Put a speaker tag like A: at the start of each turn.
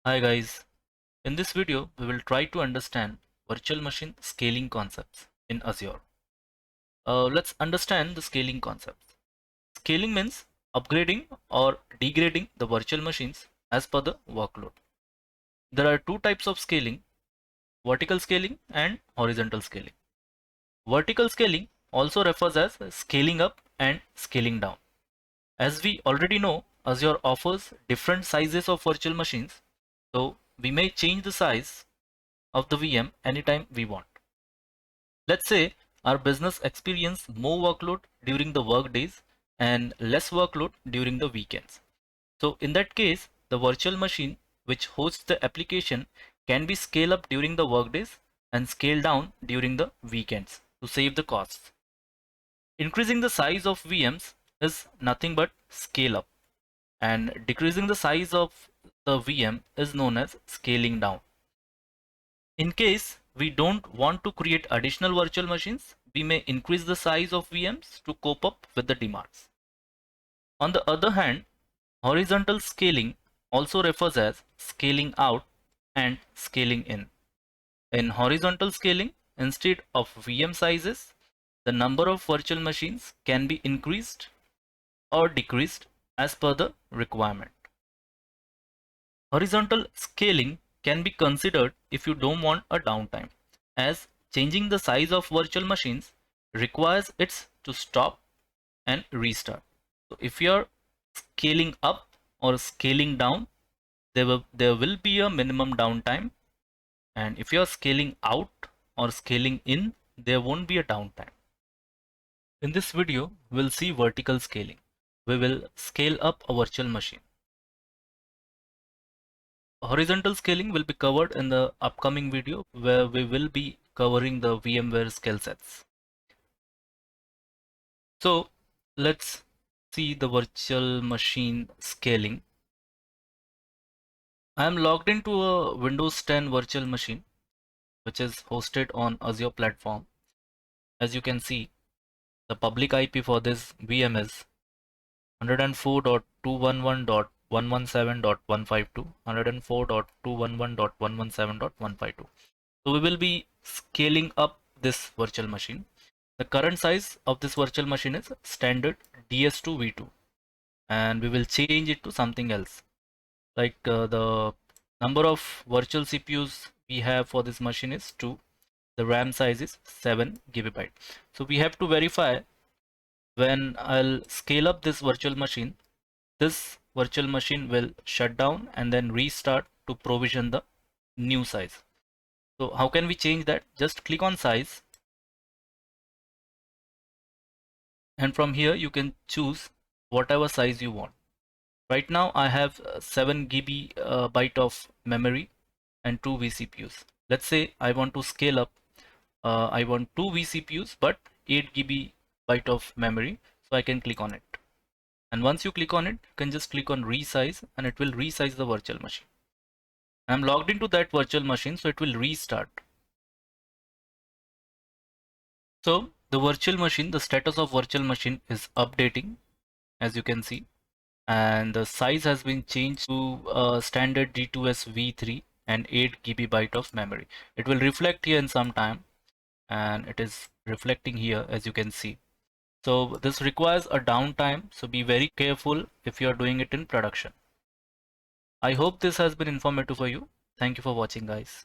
A: Hi guys, in this video we will try to understand virtual machine scaling concepts in Azure. Let's understand the scaling concepts. Scaling means upgrading or degrading the virtual machines as per the workload. There are two types of scaling, vertical scaling and horizontal scaling. Vertical scaling also refers as scaling up and scaling down. As we already know, Azure offers different sizes of virtual machines, so we may change the size of the VM anytime we want. Let's say our business experience more workload during the work days and less workload during the weekends. So in that case, the virtual machine which hosts the application can be scaled up during the work days and scaled down during the weekends to save the costs. Increasing the size of VMs is nothing but scale up, and decreasing the size of the VM is known as scaling down. In case we don't want to create additional virtual machines, we may increase the size of VMs to cope up with the demands. On the other hand, horizontal scaling also refers as scaling out and scaling in. In horizontal scaling, instead of VM sizes, the number of virtual machines can be increased or decreased as per the requirement. Horizontal scaling can be considered if you don't want a downtime, as changing the size of virtual machines requires it to stop and restart. So if you're scaling up or scaling down, there will be a minimum downtime, and if you're scaling out or scaling in, there won't be a downtime. In this video, we'll see vertical scaling. We will scale up a virtual machine. Horizontal scaling will be covered in the upcoming video where we will be covering the VMware skill sets. So let's see the virtual machine scaling. I am logged into a Windows 10 virtual machine which is hosted on Azure platform. As you can see, the public IP for this VM is 104.211.117.152, 104.211.117.152. So we will be scaling up this virtual machine. The current size of this virtual machine is standard DS2 V2, and we will change it to something else. Like the number of virtual CPUs we have for this machine is 2. The RAM size is 7 GB. So we have to verify when I'll scale up this virtual machine, this virtual machine will shut down and then restart to provision the new size. So how can we change that? Just click on size, and from here you can choose whatever size you want. Right now I have 7 GB byte of memory and 2 vCPUs. Let's say I want to scale up. I want 2 vCPUs but 8 GB byte of memory, so I can click on it. And once you click on it, you can just click on resize and it will resize the virtual machine. I'm logged into that virtual machine, so it will restart. So the virtual machine, the status of virtual machine is updating, as you can see, and the size has been changed to standard D2S V3 and 8 GB byte of memory. It will reflect here in some time, and it is reflecting here, as you can see. So this requires a downtime, so be very careful if you are doing it in production. I hope this has been informative for you. Thank you for watching, guys.